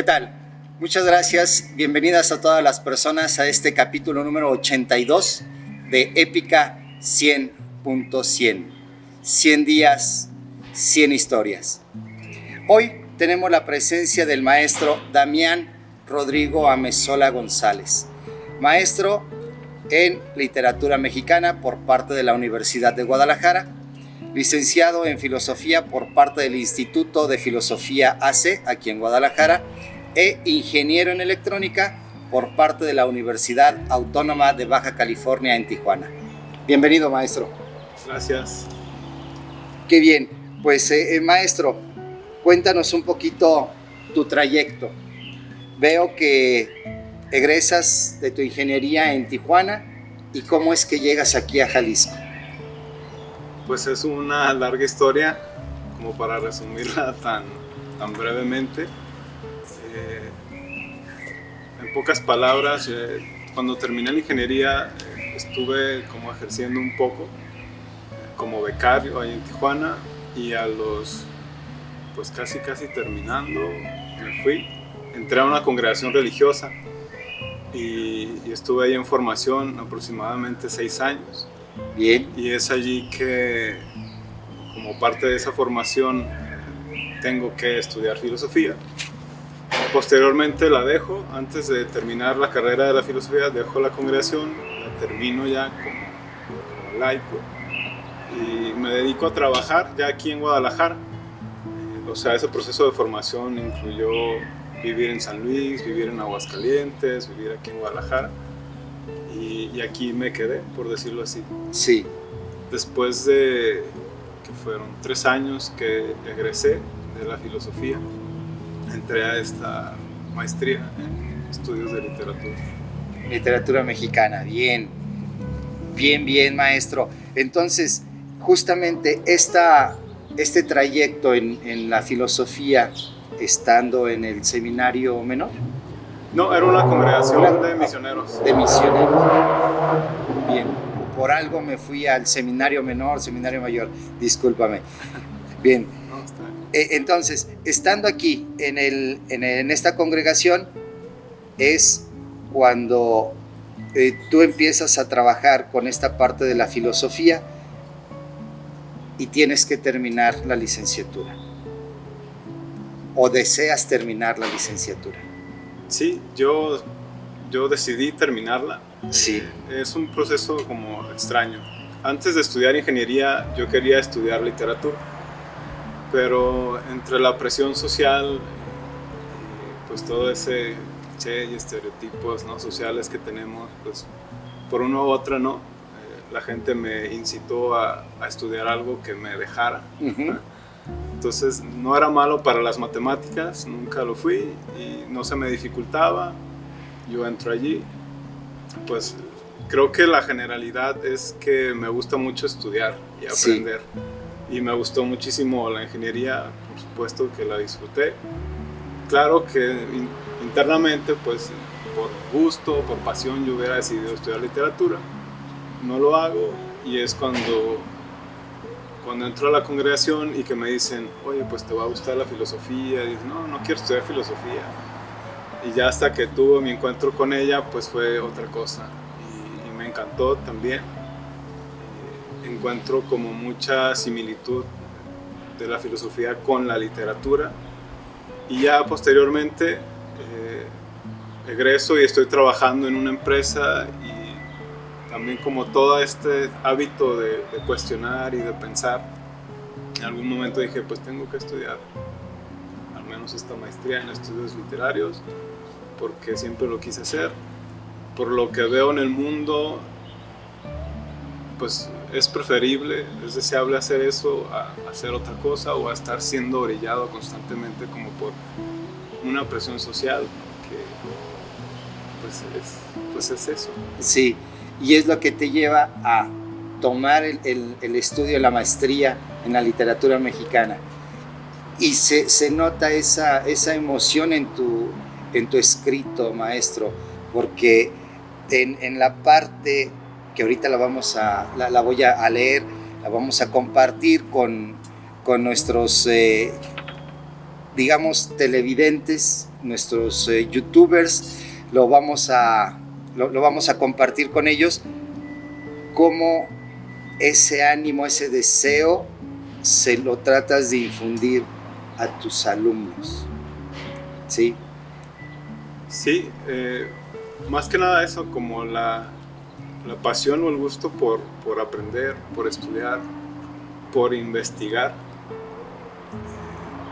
¿Qué tal? Muchas gracias. Bienvenidas a todas las personas a este capítulo número 82 de Épica 100.100. 100 días, 100 historias. Hoy tenemos la presencia del maestro Damián Rodrigo Amezola González, maestro en literatura mexicana por parte de la Universidad de Guadalajara, licenciado en filosofía por parte del Instituto de Filosofía AC aquí en Guadalajara e ingeniero en electrónica por parte de la Universidad Autónoma de Baja California en Tijuana. Bienvenido, maestro. Gracias. Qué bien. Pues maestro, cuéntanos un poquito tu trayecto. Veo que egresas de tu ingeniería en Tijuana y cómo es que llegas aquí a Jalisco. Pues es una larga historia, como para resumirla tan brevemente. En pocas palabras, cuando terminé la ingeniería estuve como ejerciendo un poco como becario ahí en Tijuana, y a los pues casi terminando me fui, entré a una congregación religiosa y estuve ahí en formación aproximadamente 6 años. Bien. Y es allí que, como parte de esa formación, tengo que estudiar filosofía. Posteriormente la dejo, antes de terminar la carrera de la filosofía, dejo la congregación, la termino ya como laico y me dedico a trabajar ya aquí en Guadalajara. O sea, ese proceso de formación incluyó vivir en San Luis, vivir en Aguascalientes, vivir aquí en Guadalajara. Y aquí me quedé, por decirlo así. Sí. Después de que fueron 3 años que egresé de la filosofía, entré a esta maestría en estudios de literatura. Literatura mexicana, bien, maestro. Entonces, justamente este trayecto en la filosofía, estando en el seminario menor. No, era una congregación de misioneros. De misioneros. Bien, por algo me fui al seminario menor, seminario mayor, discúlpame. Bien. No, está bien. Entonces, estando aquí en esta congregación, es cuando tú empiezas a trabajar con esta parte de la filosofía y tienes que terminar la licenciatura. ¿O deseas terminar la licenciatura? Sí, yo decidí terminarla. Sí. Es un proceso como extraño. Antes de estudiar ingeniería, yo quería estudiar literatura, pero entre la presión social y pues todo ese cliché y estereotipos, ¿no?, sociales que tenemos, pues por una u otra no, la gente me incitó a estudiar algo que me dejara. Uh-huh. Entonces no era malo para las matemáticas, nunca lo fui y no se me dificultaba. Yo entro allí, pues creo que la generalidad es que me gusta mucho estudiar y aprender. Sí. Y me gustó muchísimo la ingeniería, por supuesto que la disfruté. Claro que internamente, pues por gusto, por pasión, yo hubiera decidido estudiar literatura. No lo hago, y es cuando entro a la congregación y que me dicen, oye, pues te va a gustar la filosofía. Y digo, no quiero estudiar filosofía. Y ya hasta que tuve mi encuentro con ella, pues fue otra cosa. Y me encantó también. Encuentro como mucha similitud de la filosofía con la literatura. Y ya posteriormente egreso y estoy trabajando en una empresa, y también como todo este hábito de cuestionar y de pensar, en algún momento dije, pues tengo que estudiar al menos esta maestría en estudios literarios, porque siempre lo quise hacer. Por lo que veo en el mundo, pues es preferible, es deseable hacer eso a hacer otra cosa, o a estar siendo orillado constantemente como por una presión social, que pues es eso. Sí. Y es lo que te lleva a tomar el estudio, la maestría en la literatura mexicana. Y se nota esa emoción en tu escrito, maestro, porque en la parte que ahorita la voy a leer, la vamos a compartir con nuestros, digamos, televidentes, nuestros youtubers, lo vamos a compartir con ellos, cómo ese ánimo, ese deseo, se lo tratas de infundir a tus alumnos. ¿Sí? Sí, más que nada eso, como la pasión o el gusto por aprender, por estudiar, por investigar.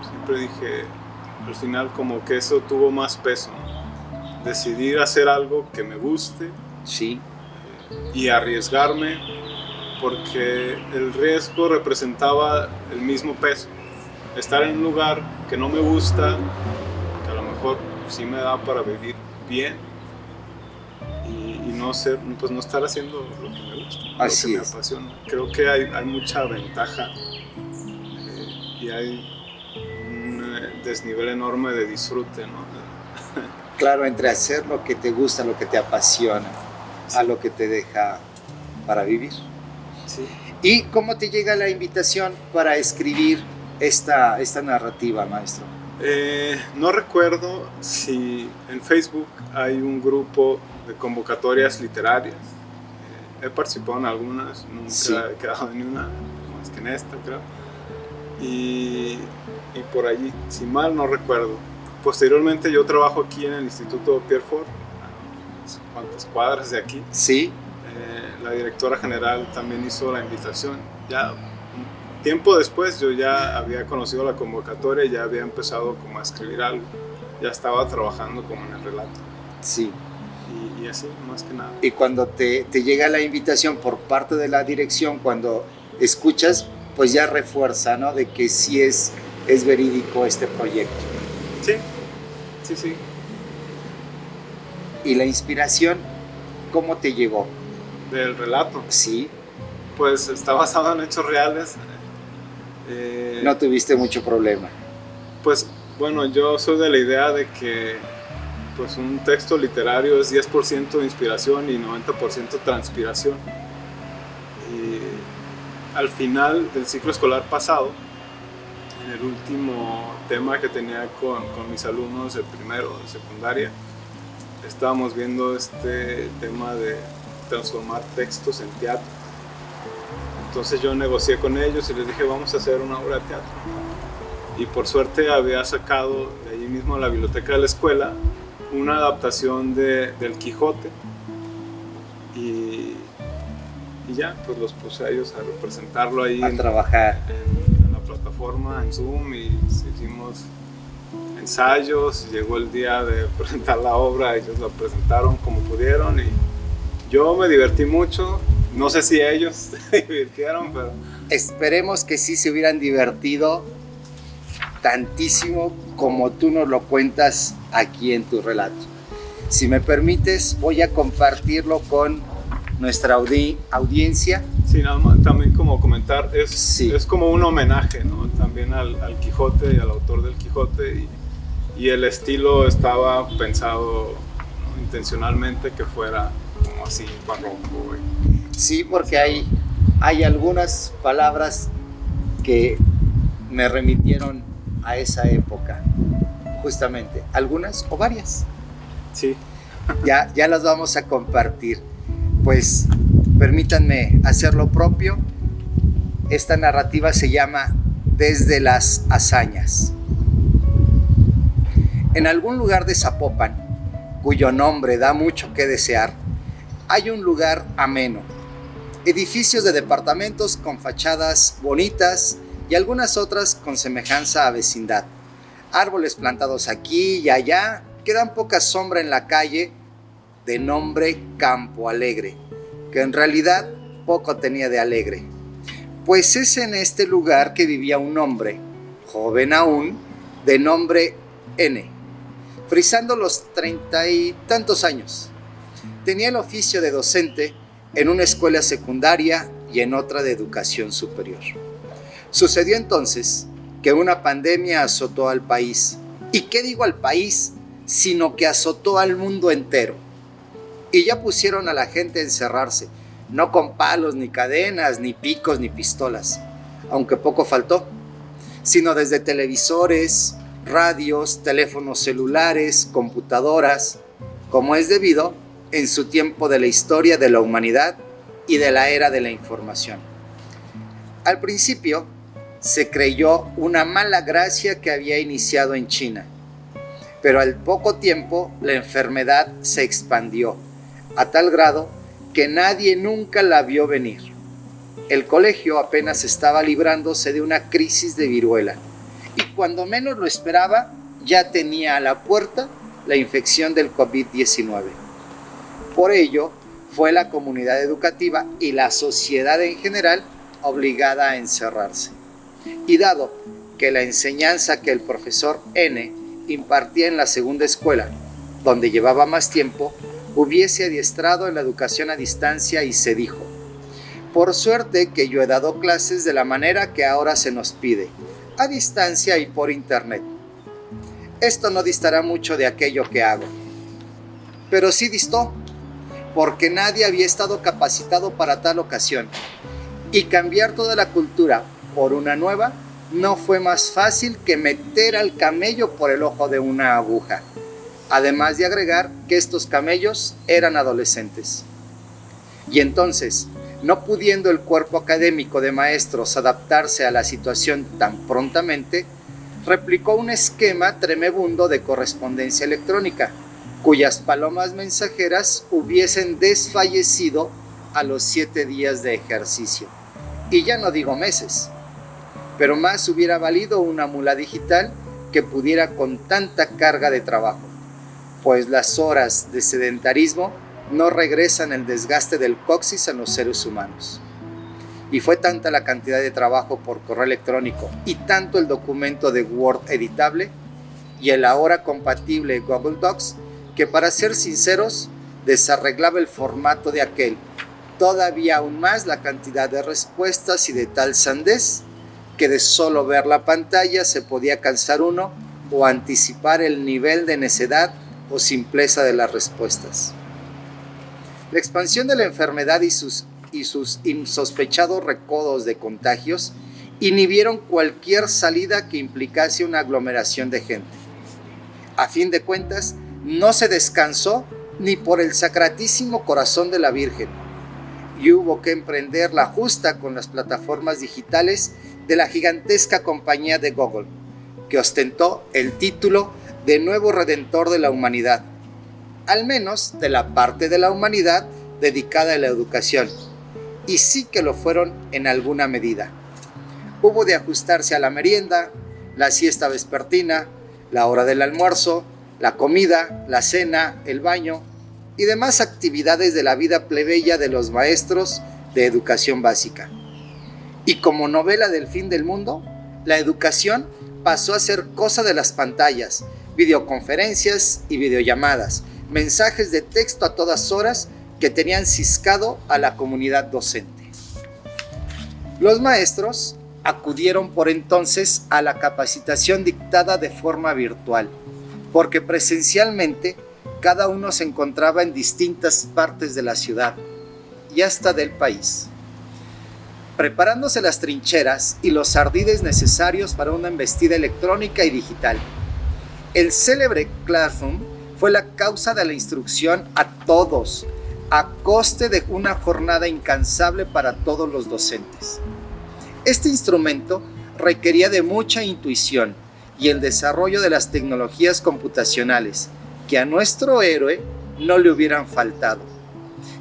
Siempre dije, al final como que eso tuvo más peso, ¿no? Decidir hacer algo que me guste, sí, y arriesgarme, porque el riesgo representaba el mismo peso. Estar en un lugar que no me gusta, que a lo mejor sí me da para vivir bien, y no estar haciendo lo que me gusta, así lo que me apasiona. Creo que hay mucha ventaja, y hay un desnivel enorme de disfrute, ¿no? Claro, entre hacer lo que te gusta, lo que te apasiona, sí, a lo que te deja para vivir. Sí. ¿Y cómo te llega la invitación para escribir esta narrativa, maestro? No recuerdo si en Facebook hay un grupo de convocatorias literarias. He participado en algunas, nunca sí he quedado en una, más que en esta, creo. Y por allí, si mal no recuerdo. Posteriormente yo trabajo aquí en el Instituto Pierre Fort, a cuantas cuadras de aquí. Sí. La directora general también hizo la invitación. Ya un tiempo después yo ya había conocido la convocatoria y ya había empezado como a escribir algo. Ya estaba trabajando como en el relato. Sí. Y así, más que nada. Y cuando te llega la invitación por parte de la dirección, cuando escuchas, pues ya refuerza, ¿no? De que sí es verídico este proyecto. Sí, sí, sí. ¿Y la inspiración, cómo te llegó? Del relato. Sí. Pues está basado en hechos reales. No tuviste mucho problema. Pues bueno, yo soy de la idea de que pues un texto literario es 10% inspiración y 90% transpiración. Y al final del ciclo escolar pasado, en el último tema que tenía con mis alumnos de primero, de secundaria, estábamos viendo este tema de transformar textos en teatro. Entonces yo negocié con ellos y les dije, vamos a hacer una obra de teatro. Y por suerte había sacado de allí mismo en la biblioteca de la escuela una adaptación del Quijote. Y ya, pues los puse a ellos a representarlo ahí. A trabajar. En la plataforma, en Zoom, y hicimos ensayos. Llegó el día de presentar la obra, ellos la presentaron como pudieron y yo me divertí mucho. No sé si ellos se divirtieron, pero... Esperemos que sí se hubieran divertido tantísimo como tú nos lo cuentas aquí en tu relato. Si me permites, voy a compartirlo con nuestra audiencia. Sí, nada más, también como comentar, sí, es como un homenaje, ¿no? También al Quijote y al autor del Quijote, y el estilo estaba pensado, ¿no?, intencionalmente que fuera como así barroco. Sí, porque hay algunas palabras que me remitieron a esa época, justamente, algunas o varias. Sí. Ya las vamos a compartir. Pues permítanme hacer lo propio. Esta narrativa se llama Desde las Hazañas. En algún lugar de Zapopan, cuyo nombre da mucho que desear, hay un lugar ameno. Edificios de departamentos con fachadas bonitas y algunas otras con semejanza a vecindad. Árboles plantados aquí y allá que dan poca sombra en la calle, de nombre Campo Alegre, que en realidad poco tenía de alegre, pues es en este lugar que vivía un hombre, joven aún, de nombre N, frisando los 30 y tantos años. Tenía el oficio de docente en una escuela secundaria y en otra de educación superior. Sucedió entonces que una pandemia azotó al país. ¿Y qué digo al país? Sino que azotó al mundo entero. Y ya pusieron a la gente a encerrarse, no con palos, ni cadenas, ni picos, ni pistolas, aunque poco faltó, sino desde televisores, radios, teléfonos celulares, computadoras, como es debido en su tiempo de la historia de la humanidad y de la era de la información. Al principio se creyó una mala gracia que había iniciado en China, pero al poco tiempo la enfermedad se expandió a tal grado que nadie nunca la vio venir. El colegio apenas estaba librándose de una crisis de viruela y cuando menos lo esperaba ya tenía a la puerta la infección del COVID-19. Por ello, fue la comunidad educativa y la sociedad en general obligada a encerrarse. Y dado que la enseñanza que el profesor N impartía en la segunda escuela, donde llevaba más tiempo, hubiese adiestrado en la educación a distancia y se dijo: por suerte que yo he dado clases de la manera que ahora se nos pide, a distancia y por internet. Esto no distará mucho de aquello que hago. Pero sí distó, porque nadie había estado capacitado para tal ocasión. Y cambiar toda la cultura por una nueva no fue más fácil que meter al camello por el ojo de una aguja. Además de agregar que estos camellos eran adolescentes. Y entonces, no pudiendo el cuerpo académico de maestros adaptarse a la situación tan prontamente, replicó un esquema tremebundo de correspondencia electrónica, cuyas palomas mensajeras hubiesen desfallecido a los 7 días de ejercicio. Y ya no digo meses, pero más hubiera valido una mula digital que pudiera con tanta carga de trabajo, pues las horas de sedentarismo no regresan el desgaste del coxis en los seres humanos. Y fue tanta la cantidad de trabajo por correo electrónico y tanto el documento de Word editable y el ahora compatible Google Docs que, para ser sinceros, desarreglaba el formato de aquel, todavía aún más la cantidad de respuestas y de tal sandez que de solo ver la pantalla se podía cansar uno o anticipar el nivel de necedad o simpleza de las respuestas. La expansión de la enfermedad y sus insospechados recodos de contagios inhibieron cualquier salida que implicase una aglomeración de gente. A fin de cuentas, no se descansó ni por el Sacratísimo Corazón de la Virgen, y hubo que emprender la justa con las plataformas digitales de la gigantesca compañía de Google, que ostentó el título de nuevo redentor de la humanidad, al menos de la parte de la humanidad dedicada a la educación, y sí que lo fueron en alguna medida. Hubo de ajustarse a la merienda, la siesta vespertina, la hora del almuerzo, la comida, la cena, el baño y demás actividades de la vida plebeya de los maestros de educación básica. Y como novela del fin del mundo, la educación pasó a ser cosa de las pantallas, videoconferencias y videollamadas, mensajes de texto a todas horas que tenían ciscado a la comunidad docente. Los maestros acudieron por entonces a la capacitación dictada de forma virtual, porque presencialmente cada uno se encontraba en distintas partes de la ciudad y hasta del país, preparándose las trincheras y los ardides necesarios para una embestida electrónica y digital. El célebre Classroom fue la causa de la instrucción a todos, a coste de una jornada incansable para todos los docentes. Este instrumento requería de mucha intuición y el desarrollo de las tecnologías computacionales que a nuestro héroe no le hubieran faltado.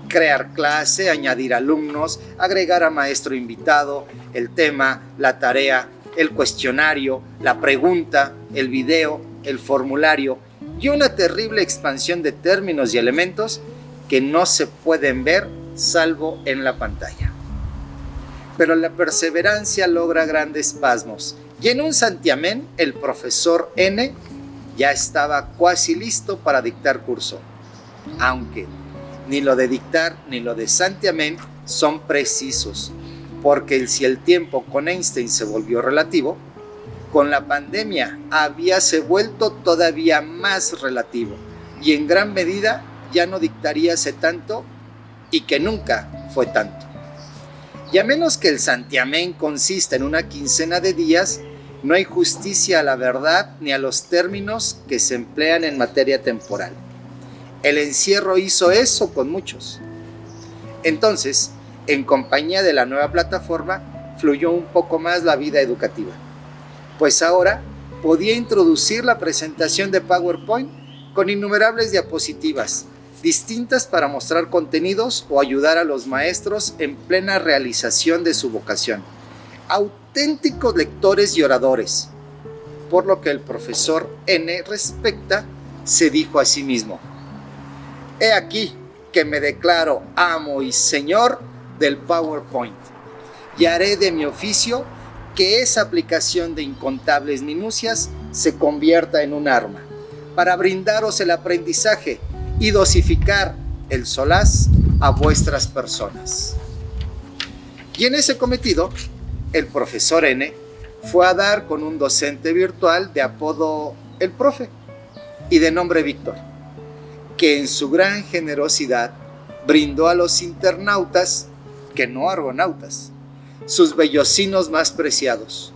Crear clase, añadir alumnos, agregar a maestro invitado, el tema, la tarea, el cuestionario, la pregunta, el video, el formulario y una terrible expansión de términos y elementos que no se pueden ver salvo en la pantalla. Pero la perseverancia logra grandes pasmos y en un santiamén el profesor N ya estaba casi listo para dictar curso, aunque ni lo de dictar ni lo de santiamén son precisos, porque si el tiempo con Einstein se volvió relativo, con la pandemia habíase vuelto todavía más relativo y en gran medida ya no dictaríase tanto y que nunca fue tanto. Y a menos que el santiamén consista en una quincena de días, No hay justicia a la verdad ni a los términos que se emplean en materia temporal. El encierro hizo eso con muchos. Entonces, en compañía de la nueva plataforma, fluyó un poco más la vida educativa. Pues ahora podía introducir la presentación de PowerPoint con innumerables diapositivas, distintas para mostrar contenidos o ayudar a los maestros en plena realización de su vocación. Auténticos lectores y oradores. Por lo que el profesor N respecta, se dijo a sí mismo: he aquí que me declaro amo y señor del PowerPoint, y haré de mi oficio que esa aplicación de incontables minucias se convierta en un arma para brindaros el aprendizaje y dosificar el solaz a vuestras personas. Y en ese cometido, el profesor N fue a dar con un docente virtual de apodo El Profe y de nombre Víctor, que en su gran generosidad brindó a los internautas, que no argonautas, sus vellocinos más preciados,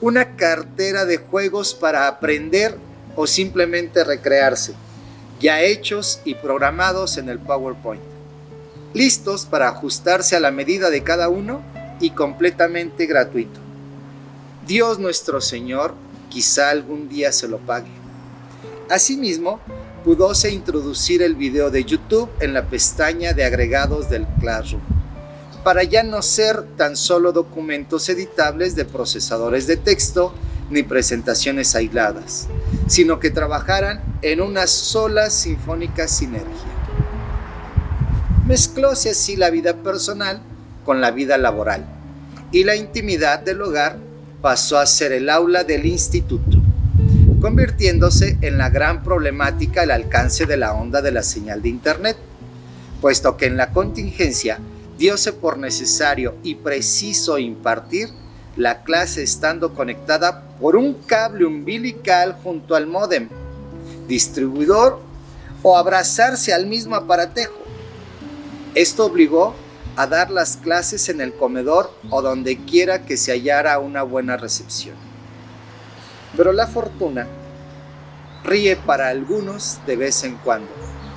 una cartera de juegos para aprender o simplemente recrearse, ya hechos y programados en el PowerPoint, listos para ajustarse a la medida de cada uno y completamente gratuito. Dios nuestro Señor quizá algún día se lo pague. Asimismo, pudose introducir el video de YouTube en la pestaña de agregados del Classroom, para ya no ser tan solo documentos editables de procesadores de texto ni presentaciones aisladas, sino que trabajaran en una sola sinfónica sinergia. Mezclóse así la vida personal con la vida laboral, y la intimidad del hogar pasó a ser el aula del instituto, convirtiéndose en la gran problemática al alcance de la onda de la señal de internet, puesto que en la contingencia diose por necesario y preciso impartir la clase estando conectada por un cable umbilical junto al módem, distribuidor o abrazarse al mismo aparatejo. Esto obligó a dar las clases en el comedor o donde quiera que se hallara una buena recepción. Pero la fortuna ríe para algunos de vez en cuando,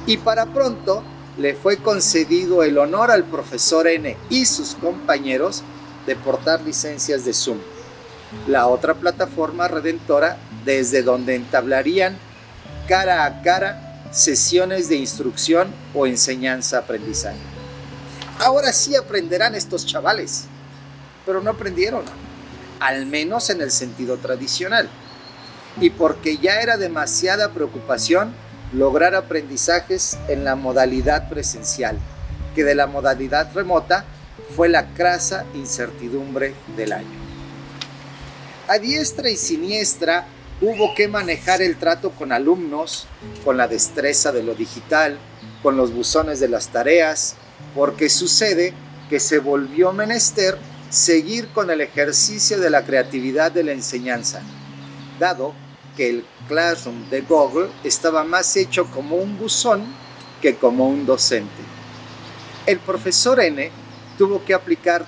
y para pronto le fue concedido el honor al profesor N y sus compañeros de portar licencias de Zoom, la otra plataforma redentora desde donde entablarían cara a cara sesiones de instrucción o enseñanza-aprendizaje. Ahora sí aprenderán estos chavales, pero no aprendieron, al menos en el sentido tradicional, y porque ya era demasiada preocupación lograr aprendizajes en la modalidad presencial, que de la modalidad remota fue la crasa incertidumbre del año. A diestra y siniestra hubo que manejar el trato con alumnos, con la destreza de lo digital, con los buzones de las tareas, porque sucede que se volvió menester seguir con el ejercicio de la creatividad de la enseñanza, dado que el Classroom de Google estaba más hecho como un buzón que como un docente. El profesor N tuvo que aplicar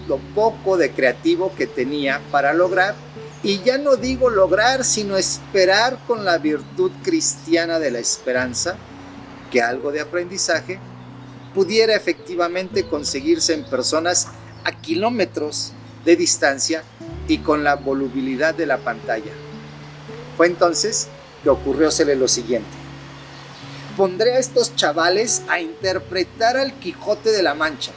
lo poco de creativo que tenía para lograr, y ya no digo lograr, sino esperar con la virtud cristiana de la esperanza, que algo de aprendizaje pudiera efectivamente conseguirse en personas a kilómetros de distancia y con la volubilidad de la pantalla. Fue entonces que ocurriósele lo siguiente: pondré a estos chavales a interpretar al Quijote de la Mancha.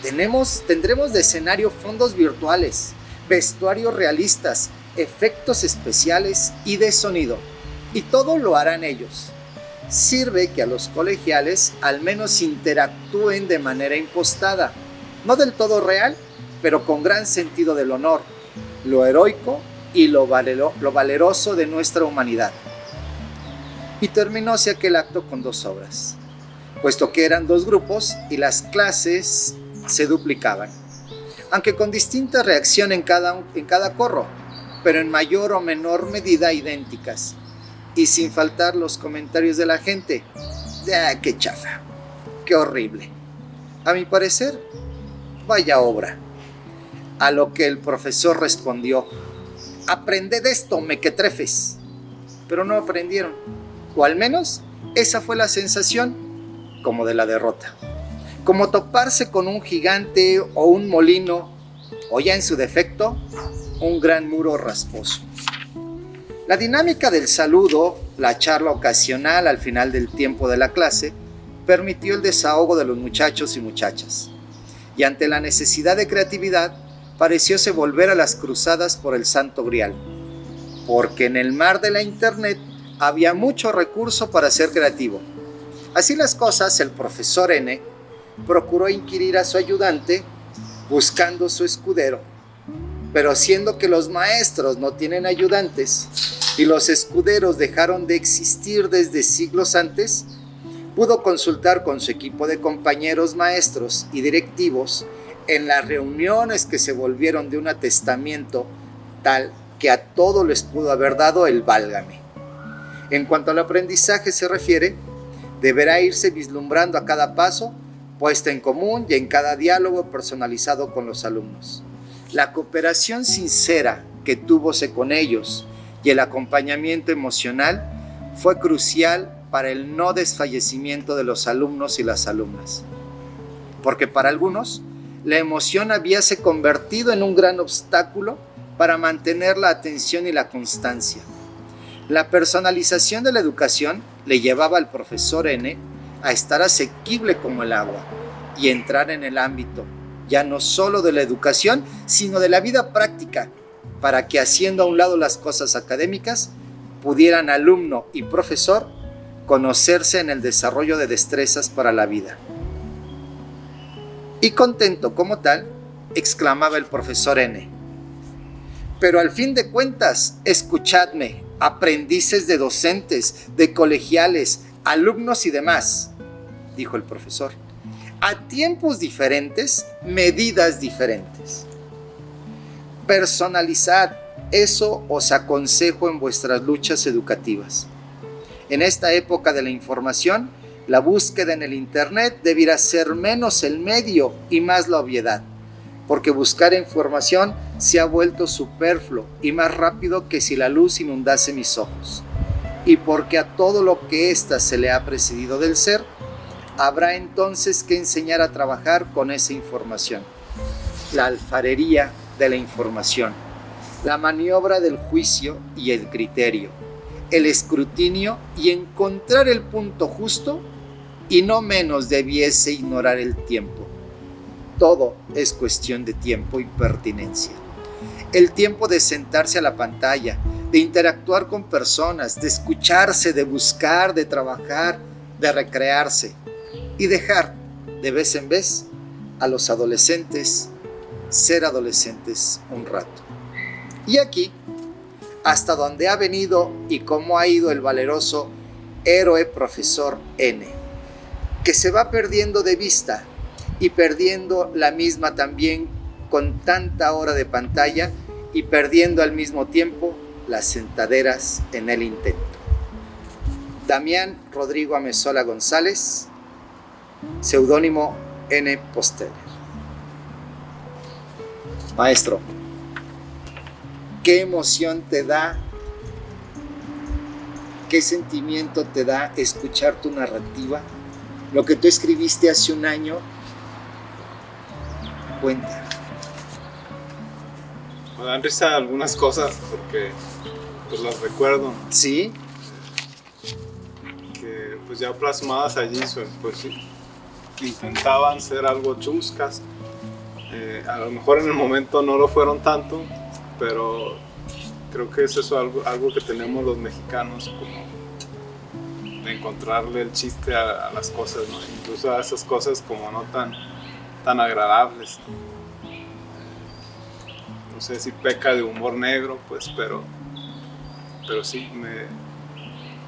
Tendremos de escenario fondos virtuales, vestuarios realistas, efectos especiales y de sonido, y todo lo harán ellos. Sirve que a los colegiales al menos interactúen de manera impostada, no del todo real, pero con gran sentido del honor, lo heroico y lo valeroso de nuestra humanidad. Y terminóse aquel acto con 2 obras, puesto que eran 2 grupos y las clases se duplicaban, aunque con distinta reacción en cada corro, pero en mayor o menor medida idénticas, y sin faltar los comentarios de la gente: ¡qué chafa! ¡Qué horrible! A mi parecer, vaya obra. A lo que el profesor respondió: aprended esto, mequetrefes. Pero no aprendieron, o al menos esa fue la sensación, como de la derrota, como toparse con un gigante o un molino, o ya en su defecto, un gran muro rasposo. La dinámica del saludo, la charla ocasional al final del tiempo de la clase, permitió el desahogo de los muchachos y muchachas, y ante la necesidad de creatividad, parecióse volver a las cruzadas por el Santo Grial, porque en el mar de la internet había mucho recurso para ser creativo. Así las cosas, el profesor N procuró inquirir a su ayudante buscando su escudero, pero siendo que los maestros no tienen ayudantes y los escuderos dejaron de existir desde siglos antes, pudo consultar con su equipo de compañeros maestros y directivos en las reuniones que se volvieron de un atestamiento tal que a todo les pudo haber dado el válgame. En cuanto al aprendizaje se refiere, deberá irse vislumbrando a cada paso, puesta en común y en cada diálogo personalizado con los alumnos. La cooperación sincera que túvose con ellos y el acompañamiento emocional fue crucial para el no desfallecimiento de los alumnos y las alumnas. Porque para algunos, la emoción habíase convertido en un gran obstáculo para mantener la atención y la constancia. La personalización de la educación le llevaba al profesor N a estar asequible como el agua y entrar en el ámbito ya no solo de la educación, sino de la vida práctica, para que haciendo a un lado las cosas académicas, pudieran alumno y profesor conocerse en el desarrollo de destrezas para la vida. Y contento como tal, exclamaba el profesor N: pero al fin de cuentas, escuchadme, aprendices de docentes, de colegiales, alumnos y demás, dijo el profesor. A tiempos diferentes, medidas diferentes. Personalizad, eso os aconsejo en vuestras luchas educativas. En esta época de la información, la búsqueda en el internet debiera ser menos el medio y más la obviedad, porque buscar información se ha vuelto superfluo y más rápido que si la luz inundase mis ojos, y porque a todo lo que ésta se le ha precedido del ser, habrá entonces que enseñar a trabajar con esa información. La alfarería de la información, la maniobra del juicio y el criterio, el escrutinio y encontrar el punto justo, y no menos debiese ignorar el tiempo. Todo es cuestión de tiempo y pertinencia. El tiempo de sentarse a la pantalla, de interactuar con personas, de escucharse, de buscar, de trabajar, de recrearse, y dejar de vez en vez a los adolescentes ser adolescentes un rato. Y aquí, hasta donde ha venido y cómo ha ido el valeroso héroe profesor N, que se va perdiendo de vista y perdiendo la misma también con tanta hora de pantalla y perdiendo al mismo tiempo las sentaderas en el intento. Damián Rodrigo Amezola González, seudónimo N. Posteler. Maestro, ¿qué emoción te da, qué sentimiento te da escuchar tu narrativa? Lo que tú escribiste hace un año, cuenta. Me dan risa algunas cosas porque pues las recuerdo. ¿Sí? Que pues ya plasmadas allí, pues sí, intentaban ser algo chuscas. A lo mejor en el momento no lo fueron tanto, pero creo que es eso algo que tenemos los mexicanos, como de encontrarle el chiste a las cosas, ¿no? Incluso a esas cosas como no tan agradables. No sé si peca de humor negro, pues, pero sí,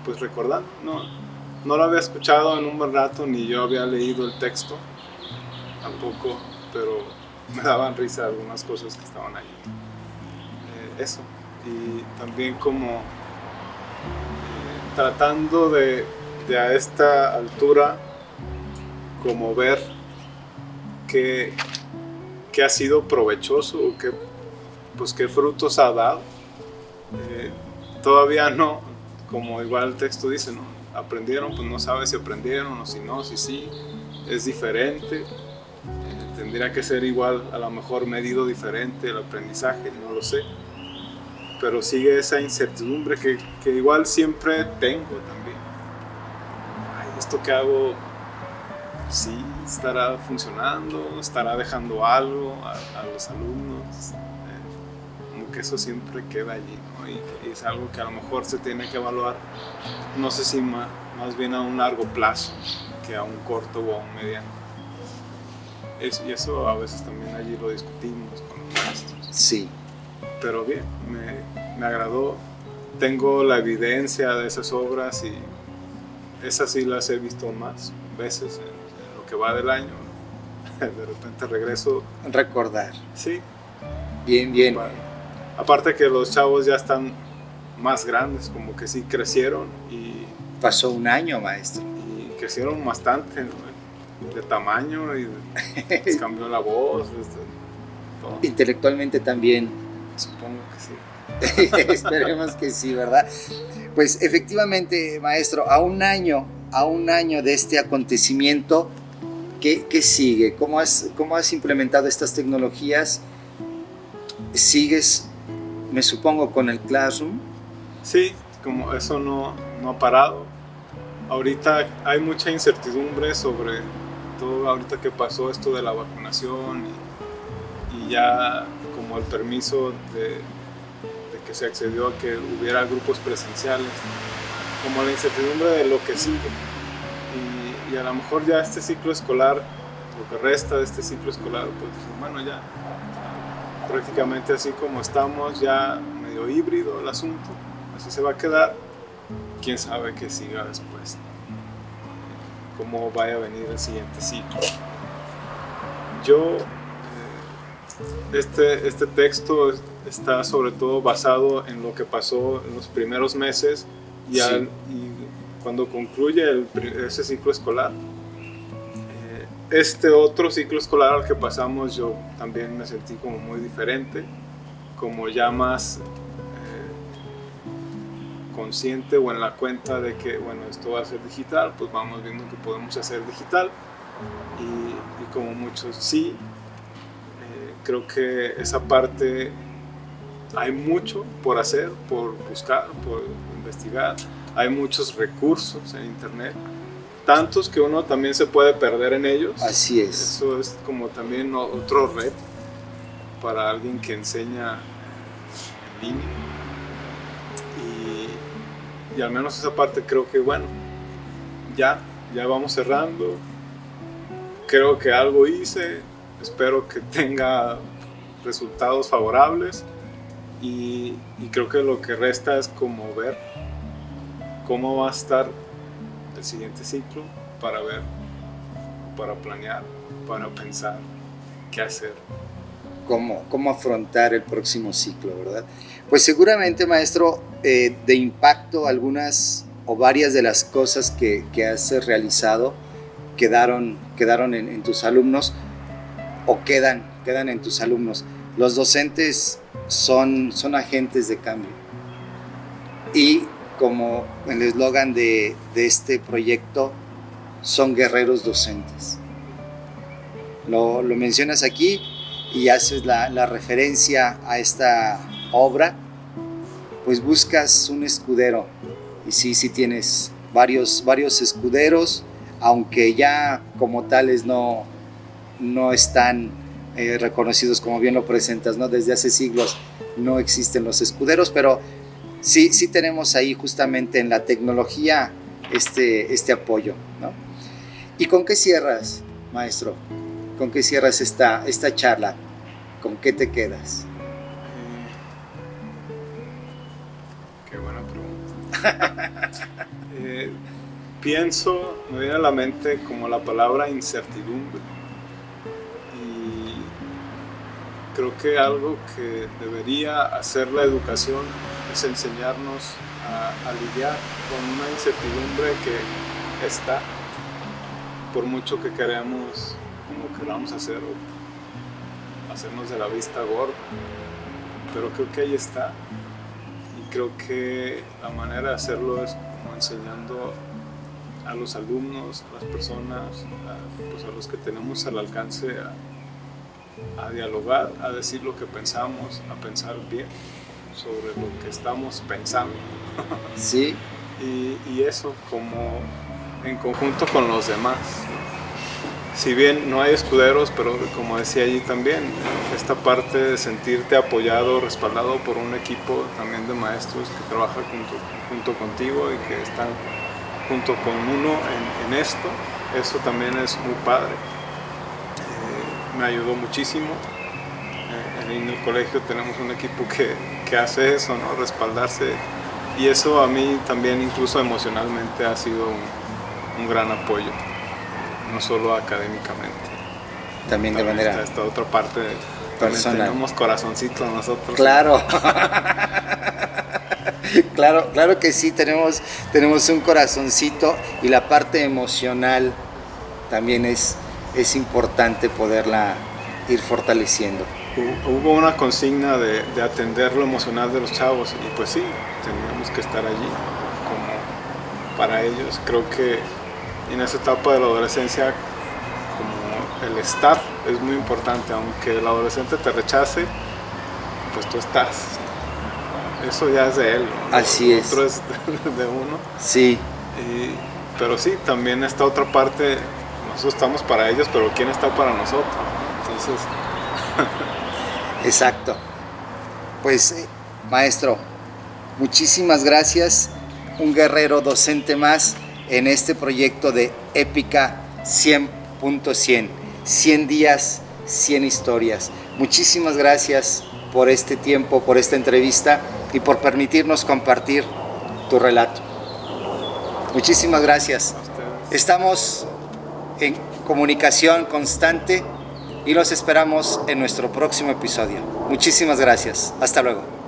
pues recordando, no lo había escuchado en un buen rato, ni yo había leído el texto tampoco, pero me daban risa algunas cosas que estaban ahí. Eso, y también como tratando de a esta altura como ver qué ha sido provechoso o qué frutos ha dado Todavía no, como igual el texto dice, ¿no? Aprendieron, pues no sabe si aprendieron o si no, si sí, es diferente. Tendría que ser igual, a lo mejor medido diferente el aprendizaje, no lo sé. Pero sigue esa incertidumbre que igual siempre tengo también. Ay, esto que hago, sí, estará funcionando, estará dejando algo a los alumnos. Como que eso siempre queda allí, ¿no? Y es algo que a lo mejor se tiene que evaluar, no sé si más bien a un largo plazo que a un corto o a un mediano. Y eso a veces también allí lo discutimos con los maestros. Sí. Pero bien, me agradó. Tengo la evidencia de esas obras y esas sí las he visto más veces en lo que va del año. De repente regreso. Recordar. Sí. Bien, bien. Aparte que los chavos ya están más grandes, como que sí crecieron y... Pasó un año, maestro. Y crecieron bastante, ¿no? De tamaño y les cambió la voz. Todo. Intelectualmente también. Supongo que sí. Esperemos que sí, ¿verdad? Pues efectivamente, maestro, a un año de este acontecimiento, ¿qué sigue? ¿Cómo has implementado estas tecnologías? ¿Sigues, me supongo, con el Classroom? Sí, como eso no ha parado. Ahorita hay mucha incertidumbre sobre todo ahorita que pasó esto de la vacunación y ya como el permiso de que se accedió a que hubiera grupos presenciales, como la incertidumbre de lo que sigue. Y a lo mejor ya este ciclo escolar, lo que resta de este ciclo escolar, pues bueno, ya prácticamente así como estamos, ya medio híbrido el asunto, así se va a quedar. Quién sabe qué siga después, cómo vaya a venir el siguiente ciclo. Yo, este texto está sobre todo basado en lo que pasó en los primeros meses y, sí. Y cuando concluye ese ciclo escolar. Este otro ciclo escolar al que pasamos yo también me sentí como muy diferente, como ya más consciente o en la cuenta de que bueno, esto va a ser digital, pues vamos viendo que podemos hacer digital y como muchos sí, creo que esa parte hay mucho por hacer, por buscar, por investigar, hay muchos recursos en internet, tantos que uno también se puede perder en ellos. Así es. Eso es como también otro reto para alguien que enseña en línea. Y al menos esa parte creo que bueno, ya vamos cerrando. Creo que algo hice, espero que tenga resultados favorables y creo que lo que resta es como ver cómo va a estar el siguiente ciclo para ver, para planear, para pensar qué hacer. Cómo afrontar el próximo ciclo, ¿verdad? Pues seguramente, maestro, de impacto algunas o varias de las cosas que has realizado quedaron en tus alumnos o quedan en tus alumnos. Los docentes son agentes de cambio y como el eslogan de este proyecto, son guerreros docentes. Lo mencionas aquí y haces la referencia a esta obra, pues buscas un escudero. Y sí tienes varios escuderos, aunque ya como tales no están reconocidos, como bien lo presentas, ¿no? Desde hace siglos no existen los escuderos, pero sí tenemos ahí justamente en la tecnología este apoyo, ¿no? ¿Y con qué cierras, maestro? ¿Con qué cierras esta charla? ¿Con qué te quedas? Qué buena pregunta. Pienso, me viene a la mente como la palabra incertidumbre. Y creo que algo que debería hacer la educación es enseñarnos a lidiar con una incertidumbre que está, por mucho que queramos hacer o hacernos de la vista gorda, pero creo que ahí está y creo que la manera de hacerlo es como enseñando a los alumnos, a las personas, pues a los que tenemos al alcance a dialogar, a decir lo que pensamos, a pensar bien sobre lo que estamos pensando. Sí. Y eso como en conjunto con los demás. Si bien no hay escuderos, pero como decía allí también, esta parte de sentirte apoyado, respaldado por un equipo también de maestros que trabaja junto contigo y que están junto con uno en esto, eso también es muy padre. Me ayudó muchísimo. En el colegio tenemos un equipo que hace eso, ¿no? Respaldarse, y eso a mí también incluso emocionalmente ha sido un gran apoyo, no solo académicamente. También de manera esta otra parte personal. Tenemos corazoncito nosotros. Claro. Claro que sí, tenemos un corazoncito, y la parte emocional también es importante poderla ir fortaleciendo. Hubo una consigna de atender lo emocional de los chavos, y pues sí, teníamos que estar allí como para ellos. Creo que en esa etapa de la adolescencia, como el estar es muy importante, aunque el adolescente te rechace, pues tú estás. Eso ya es de él, ¿no? Así es. Otro es de uno. Sí. Pero sí, también esta otra parte, nosotros estamos para ellos, pero ¿quién está para nosotros? Entonces... Exacto. Pues, maestro, muchísimas gracias. Un guerrero docente más en este proyecto de Épica 100.100. 100 días, 100 historias. Muchísimas gracias por este tiempo, por esta entrevista y por permitirnos compartir tu relato. Muchísimas gracias. Estamos en comunicación constante y los esperamos en nuestro próximo episodio. Muchísimas gracias. Hasta luego.